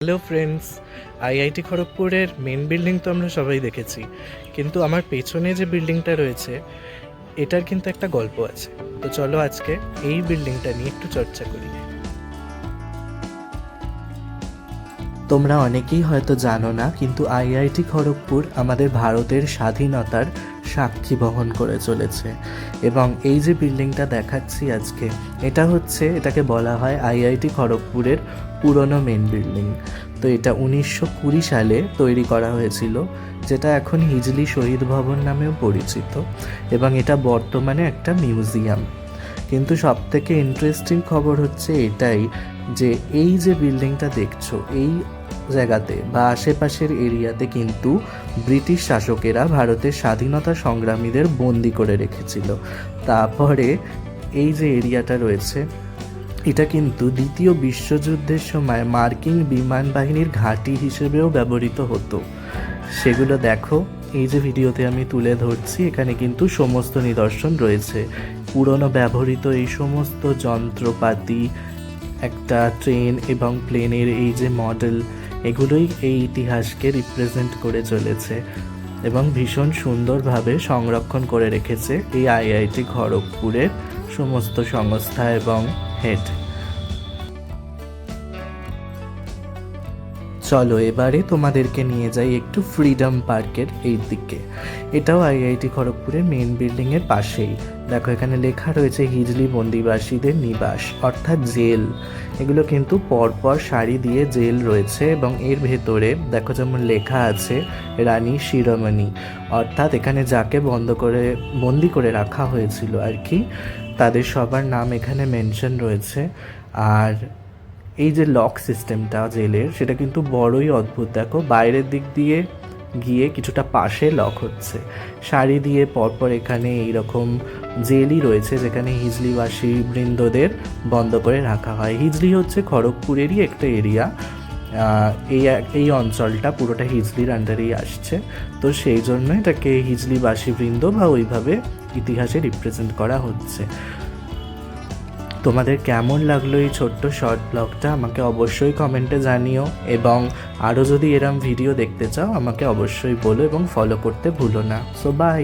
Hello friends, IIT খড়গপুরের main building তো আমরা সবাই দেখেছি, কিন্তু আমার পেছনে যে বিল্ডিংটা রয়েছে এটার কিন্তু একটা গল্প আছে। তো চলো আজকে এই বিল্ডিংটা নিয়ে একটু চর্চা করি। তোমরা অনেকেই হয়তো জানো না, কিন্তু আইআইটি খড়গপুর আমাদের ভারতের স্বাধীনতার সাক্ষী বহন করে চলেছে। এবং এই যে বিল্ডিংটা দেখাচ্ছি আজকে, এটাকে বলা হয় আইআইটি খড়গপুরের পুরনো মেন বিল্ডিং। তো এটা 1920 সালে তৈরি করা হয়েছিল, যেটা এখন হিজলি শহীদ ভবন নামেও পরিচিত, এবং এটা বর্তমানে একটা মিউজিয়াম। কিন্তু সবথেকে ইন্টারেস্টিং খবর হচ্ছে এটাই যে এই যে বিল্ডিংটা দেখছো, এই জায়গাতে বা আশেপাশের এরিয়াতে কিন্তু ব্রিটিশ শাসকেরা ভারতের স্বাধীনতা সংগ্রামীদের বন্দি করে রেখেছিল। তারপরে এই যে এরিয়াটা রয়েছে, এটা কিন্তু দ্বিতীয় বিশ্বযুদ্ধের সময় মার্কিন বিমান বাহিনীর ঘাঁটি হিসেবেও ব্যবহৃত হতো। সেগুলো দেখো, এই যে ভিডিওতে আমি তুলে ধরছি, এখানে কিন্তু সমস্ত নিদর্শন রয়েছে। পুরনো ব্যবহৃত এই সমস্ত যন্ত্রপাতি, একটা ট্রেন এবং প্লেনের এই যে মডেল, এগুলোই এই ইতিহাসকে রিপ্রেজেন্ট করে চলেছে এবং ভীষণ সুন্দরভাবে সংরক্ষণ করে রেখেছে এই আইআইটি খড়গপুরের সমস্ত সংস্থা এবং হেড। চলো এবারে তোমাদেরকে নিয়ে যাই একটু ফ্রিডম পার্কের এই দিকে। এটাও আইআইটি খড়গপুরের মেন বিল্ডিংয়ের পাশেই। দেখো, এখানে লেখা রয়েছে হিজলি বন্দিবাসীদের নিবাস, অর্থাৎ জেল। এগুলো কিন্তু পরপর সারি দিয়ে জেল রয়েছে, এবং এর ভেতরে দেখো যেমন লেখা আছে রানী শিরোমণি, অর্থাৎ এখানে যাকে বন্দি করে রাখা হয়েছিল আর কি, তাদের সবার নাম এখানে মেনশন রয়েছে। আর এই যে লক সিস্টেমটা জেলের, সেটা কিন্তু বড়ই অদ্ভুত। দেখো, বাইরের দিক দিয়ে গিয়ে কিছুটা পাশে লক হচ্ছে, সারি দিয়ে পরপর এখানে এইরকম জেলই রয়েছে যেখানে হিজলিবাসী বৃন্দদের বন্ধ করে রাখা হয়। হিজলি হচ্ছে খড়গপুরেরই একটা এরিয়া। এই অঞ্চলটা পুরোটা হিজলির আন্ডারেই আসছে, তো সেই জন্য এটাকে হিজলিবাসী বৃন্দ বা ওইভাবে ইতিহাসে রিপ্রেজেন্ট করা হচ্ছে। তোমাদের কেমন লাগলো এই ছোট্ট শর্ট ব্লগটা আমাকে অবশ্যই কমেন্টে জানিও, এবং আরও যদি এরম ভিডিও দেখতে চাও আমাকে অবশ্যই বলো এবং ফলো করতে ভুলো না। So by.